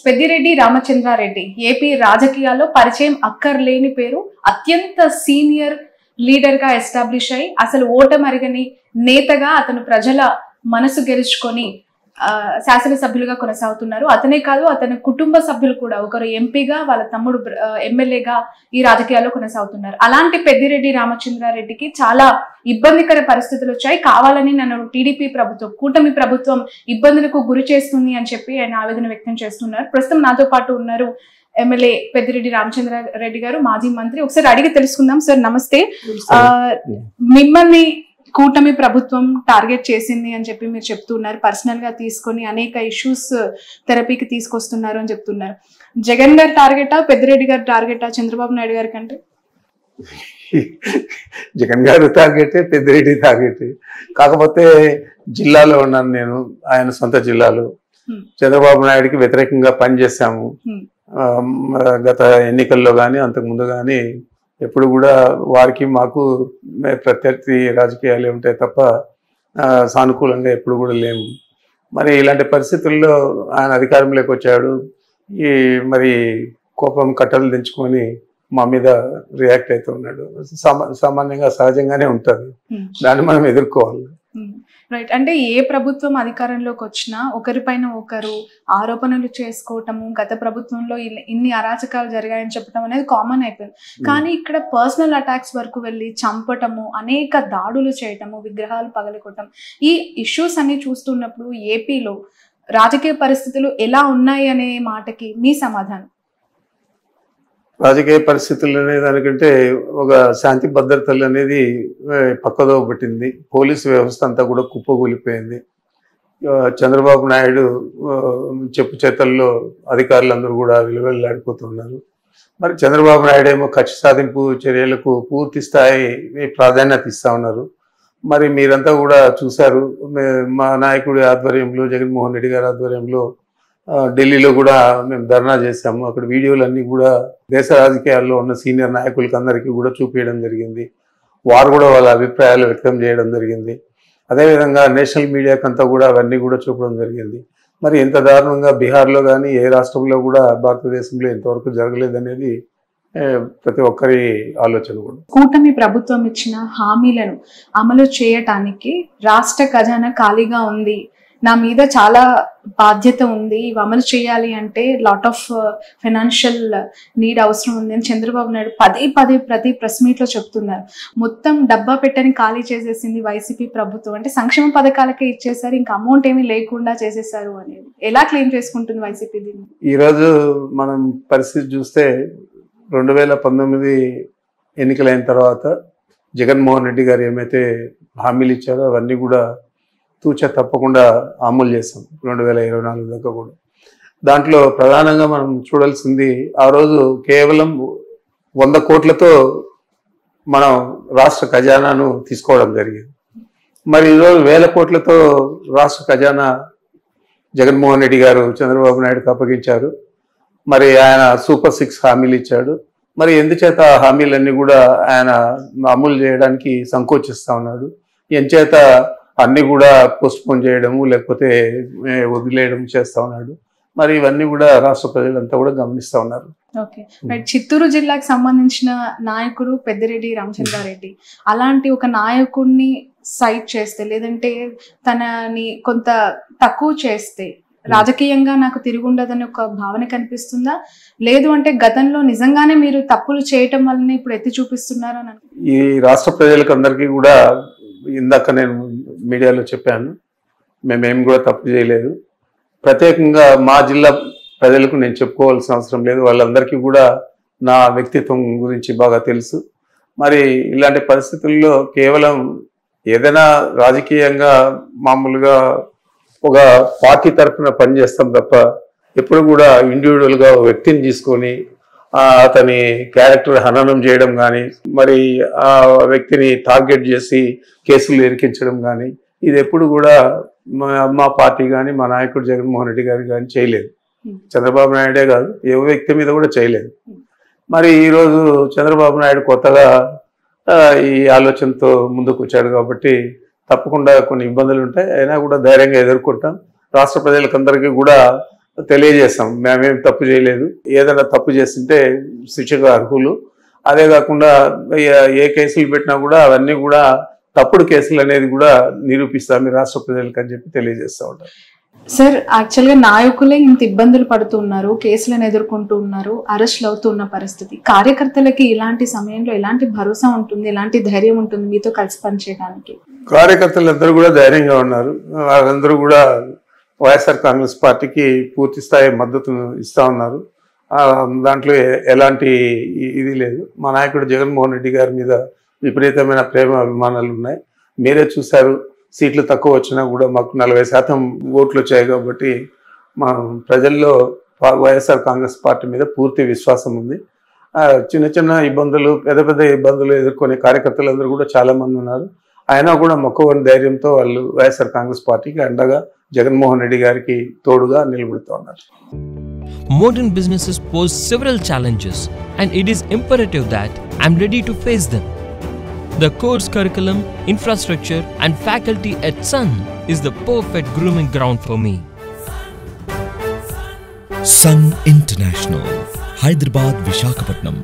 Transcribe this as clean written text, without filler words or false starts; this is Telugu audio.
పెద్దిరెడ్డి రామచంద్రారెడ్డి ఏపీ రాజకీయాల్లో పరిచయం అక్కర్లేని పేరు. అత్యంత సీనియర్ లీడర్ గా ఎస్టాబ్లిష్ అయ్యి అసలు ఓటమరిగని నేతగా అతను ప్రజల మనసు గెలుచుకొని శాసనసభ్యులుగా కొనసాగుతున్నారు. అతనే కాదు, అతని కుటుంబ సభ్యులు కూడా, ఒకరు ఎంపీగా, వాళ్ళ తమ్ముడు ఎమ్మెల్యేగా ఈ రాజకీయాల్లో కొనసాగుతున్నారు. అలాంటి పెద్దిరెడ్డి రామచంద్రారెడ్డికి చాలా ఇబ్బందికర పరిస్థితులు వచ్చాయి. కావాలని నన్ను టీడీపీ ప్రభుత్వం, కూటమి ప్రభుత్వం ఇబ్బందులకు గురి చేస్తుంది అని చెప్పి ఆయన ఆవేదన వ్యక్తం చేస్తున్నారు. ప్రస్తుతం నాతో పాటు ఉన్నారు ఎమ్మెల్యే పెద్దిరెడ్డి రామచంద్రారెడ్డి గారు, మాజీ మంత్రి. ఒకసారి అడిగి తెలుసుకుందాం. సార్ నమస్తే. మిమ్మల్ని కూటమి ప్రభుత్వం టార్గెట్ చేసింది అని చెప్పి మీరు చెప్తున్నారు. పర్సనల్ గా తీసుకొని అనేక ఇష్యూస్ థెరపీకి తీసుకొస్తున్నారు అని చెప్తున్నారు. జగన్ గారి టార్గెటా, పెద్దిరెడ్డి గారి టార్గెటా చంద్రబాబు నాయుడు గారి కంటే? జగన్ గారు టార్గెటే, పెద్దిరెడ్డి టార్గెట్. కాకపోతే జిల్లాలో ఉన్నాను నేను, ఆయన సొంత జిల్లాలో. చంద్రబాబు నాయుడికి వ్యతిరేకంగా పనిచేశాము గత ఎన్నికల్లో కానీ అంతకుముందు కానీ. ఎప్పుడు కూడా వారికి మాకు ప్రత్యర్థి రాజకీయాలు ఉంటాయి తప్ప సానుకూలంగా ఎప్పుడు కూడా లేము. మరి ఇలాంటి పరిస్థితుల్లో ఆయన అధికారంలోకి వచ్చాడు. మరి కోపం కట్టలు దించుకొని మా మీద రియాక్ట్ అవుతూ ఉన్నాడు. సామాన్యంగా సహజంగానే ఉంటుంది, దాన్ని మనం ఎదుర్కోవాలి. రైట్. అంటే ఏ ప్రభుత్వం అధికారంలోకి వచ్చినా ఒకరిపైన ఒకరు ఆరోపణలు చేసుకోవటము, గత ప్రభుత్వంలో ఇన్ని అరాచకాలు జరిగాయని చెప్పడం అనేది కామన్ అయిపోయింది. కానీ ఇక్కడ పర్సనల్ అటాక్స్ వరకు వెళ్ళి చంపటము, అనేక దాడులు చేయటము, విగ్రహాలు పగలగొట్టడం, ఈ ఇష్యూస్ అన్ని చూస్తున్నప్పుడు ఏపీలో రాజకీయ పరిస్థితులు ఎలా ఉన్నాయి అనే మాటకి మీ సమాధానం? రాజకీయ పరిస్థితులు అనే దానికంటే ఒక శాంతి భద్రతలు అనేది పక్కదోవ పట్టింది. పోలీసు వ్యవస్థ అంతా కూడా కుప్పగూలిపోయింది. చంద్రబాబు నాయుడు చెప్పు చేతల్లో అధికారులందరూ కూడా విలువెల్లాడిపోతున్నారు. మరి చంద్రబాబు నాయుడు ఏమో కక్ష సాధింపు చర్యలకు పూర్తి స్థాయి ప్రాధాన్యత ఇస్తా ఉన్నారు. మరి మీరంతా కూడా చూశారు, మా నాయకుడి ఆధ్వర్యంలో, జగన్మోహన్ రెడ్డి గారి ఆధ్వర్యంలో ఢిల్లీలో కూడా మేము ధర్నా చేశాము. అక్కడ వీడియోలన్నీ కూడా దేశ రాజకీయాల్లో ఉన్న సీనియర్ నాయకులకి అందరికీ కూడా చూపించడం జరిగింది. వారు కూడా వాళ్ళ అభిప్రాయాలు వ్యక్తం చేయడం జరిగింది. అదేవిధంగా నేషనల్ మీడియాకంతా కూడా అవన్నీ కూడా చూపడం జరిగింది. మరి ఎంత దారుణంగా బీహార్లో కానీ ఏ రాష్ట్రంలో కూడా భారతదేశంలో ఇంతవరకు జరగలేదనేది ప్రతి ఒక్కరి ఆలోచన కూడా. కూటమి ప్రభుత్వం ఇచ్చిన హామీలను అమలు చేయటానికి రాష్ట్ర ఖజానా ఖాళీగా ఉంది, నా మీద చాలా బాధ్యత ఉంది, ఇవి అమలు చేయాలి అంటే లాట్ ఆఫ్ ఫైనాన్షియల్ నీడ్ అవసరం ఉంది అని చంద్రబాబు నాయుడు పదే ప్రతి ప్రెస్ మీట్ లో చెప్తున్నారు. మొత్తం డబ్బా పెట్టని ఖాళీ చేసేసింది వైసీపీ ప్రభుత్వం. అంటే సంక్షేమ పథకాలకే ఇచ్చేసారు, ఇంకా అమౌంట్ ఏమీ లేకుండా చేసేసారు అనేది ఎలా క్లెయిమ్ చేసుకుంటుంది వైసీపీ దీన్ని? ఈరోజు మనం పరిస్థితి చూస్తే 2019 ఎన్నికలైన తర్వాత జగన్మోహన్ రెడ్డి గారు ఏమైతే హామీలు ఇచ్చారో అవన్నీ కూడా తూచా తప్పకుండా అమలు చేస్తాం 2024 దాకా కూడా. దాంట్లో ప్రధానంగా మనం చూడాల్సింది, ఆ రోజు కేవలం 100 కోట్లతో మనం రాష్ట్ర ఖజానాను తీసుకోవడం జరిగింది. మరి ఈరోజు 1000 కోట్లతో రాష్ట్ర ఖజానా జగన్మోహన్ రెడ్డి గారు చంద్రబాబు నాయుడుకి అప్పగించారు. మరి ఆయన సూపర్ 6 హామీలు ఇచ్చాడు. మరి ఎందుచేత ఆ హామీలన్నీ కూడా ఆయన అమలు చేయడానికి సంకోచిస్తూ ఉన్నాడు? ఎంచేత అన్నీ కూడా పోస్ట్పోన్ చేయడము లేకపోతే వదిలేయడం చేస్తూ ఉన్నాడు? మరి ఇవన్నీ కూడా రాష్ట్ర ప్రజలంతా కూడా గమనిస్తూ ఉన్నారు. ఓకే, చిత్తూరు జిల్లాకు సంబంధించిన నాయకుడు పెద్దిరెడ్డి రామచంద్రారెడ్డి. అలాంటి ఒక నాయకుడిని సైట్ చేస్తే, లేదంటే తనని కొంత తక్కువ చేస్తే రాజకీయంగా నాకు తిరుగుండదని ఒక భావన కనిపిస్తుందా? లేదు అంటే గతంలో నిజంగానే మీరు తప్పులు చేయటం వల్లనే ఇప్పుడు ఎత్తి చూపిస్తున్నారని? ఈ రాష్ట్ర ప్రజలకు అందరికీ కూడా ఇందాక నేను మీడియాలో చెప్పాను, మేమేం కూడా తప్పు చేయలేదు. ప్రత్యేకంగా మా జిల్లా ప్రజలకు నేను చెప్పుకోవాల్సిన అవసరం లేదు, వాళ్ళందరికీ కూడా నా వ్యక్తిత్వం గురించి బాగా తెలుసు. మరి ఇలాంటి పరిస్థితుల్లో కేవలం ఏదైనా రాజకీయంగా మామూలుగా ఒక పార్టీ తరఫున పనిచేస్తాం తప్ప ఎప్పుడు కూడా ఇండివిజువల్గా వ్యక్తిని తీసుకొని అతని క్యారెక్టర్ హననం చేయడం కానీ, మరి ఆ వ్యక్తిని టార్గెట్ చేసి కేసులు ఇరికించడం కానీ, ఇది ఎప్పుడు కూడా మా పార్టీ కానీ మా నాయకుడు జగన్మోహన్ రెడ్డి గారు కానీ చేయలేదు. చంద్రబాబు నాయుడే కాదు, ఏ వ్యక్తి మీద కూడా చేయలేదు. మరి ఈరోజు చంద్రబాబు నాయుడు కొత్తగా ఈ ఆలోచనతో ముందుకు వచ్చాడు కాబట్టి తప్పకుండా కొన్ని ఇబ్బందులు ఉంటాయి, అయినా కూడా ధైర్యంగా ఎదుర్కొంటాం. రాష్ట్ర ప్రజలకందరికీ కూడా తెలియజేస్తాం. మేమేం తప్పు చేయలేదు, ఏదైనా తప్పు చేస్తుంటే శిక్షకు అర్హులు. అదే కాకుండా ఏ కేసులు పెట్టినా కూడా అవన్నీ కూడా తప్పుడు కేసులు అనేది కూడా నిరూపిస్తాం ఈ రాష్ట్ర ప్రజలకు అని చెప్పి తెలియజేస్తూ ఉంటారు. సార్, యాక్చువల్గా నాయకులే ఇంత ఇబ్బందులు పడుతున్నారు, కేసులను ఎదుర్కొంటూ ఉన్నారు, అరెస్టులు అవుతున్న పరిస్థితి. కార్యకర్తలకి ఇలాంటి సమయంలో ఎలాంటి భరోసా ఉంటుంది, ఎలాంటి ధైర్యం ఉంటుంది మీతో కలిసి పనిచేయడానికి? కార్యకర్తలందరూ కూడా ధైర్యంగా ఉన్నారు. వాళ్ళందరూ కూడా వైఎస్ఆర్ కాంగ్రెస్ పార్టీకి పూర్తి స్థాయి మద్దతును ఇస్తూ ఉన్నారు. దాంట్లో ఎలాంటి ఇది లేదు. మా నాయకుడు జగన్మోహన్ రెడ్డి గారి మీద విపరీతమైన ప్రేమ అభిమానాలు ఉన్నాయి. మీరే చూశారు, సీట్లు తక్కువ వచ్చినా కూడా మాకు 40% ఓట్లు వచ్చాయి. కాబట్టి మా ప్రజల్లో వైఎస్ఆర్ కాంగ్రెస్ పార్టీ మీద పూర్తి విశ్వాసం ఉంది. చిన్న చిన్న ఇబ్బందులు, పెద్ద పెద్ద ఇబ్బందులు ఎదుర్కొనే కార్యకర్తలందరూ కూడా చాలామంది ఉన్నారు. అయినా కూడా మొక్కవని ధైర్యంతో వాళ్ళు వైఎస్ఆర్ కాంగ్రెస్ పార్టీకి అండగా జగన్మోహన్ రెడ్డి గారికి తోడుగా నిలబడుతూ ఉన్నారు. Modern businesses pose several challenges, and it is imperative that I am ready to face them. The course curriculum, infrastructure, and faculty at Sun is the perfect grooming ground for me. Sun International, Hyderabad, Visakhapatnam.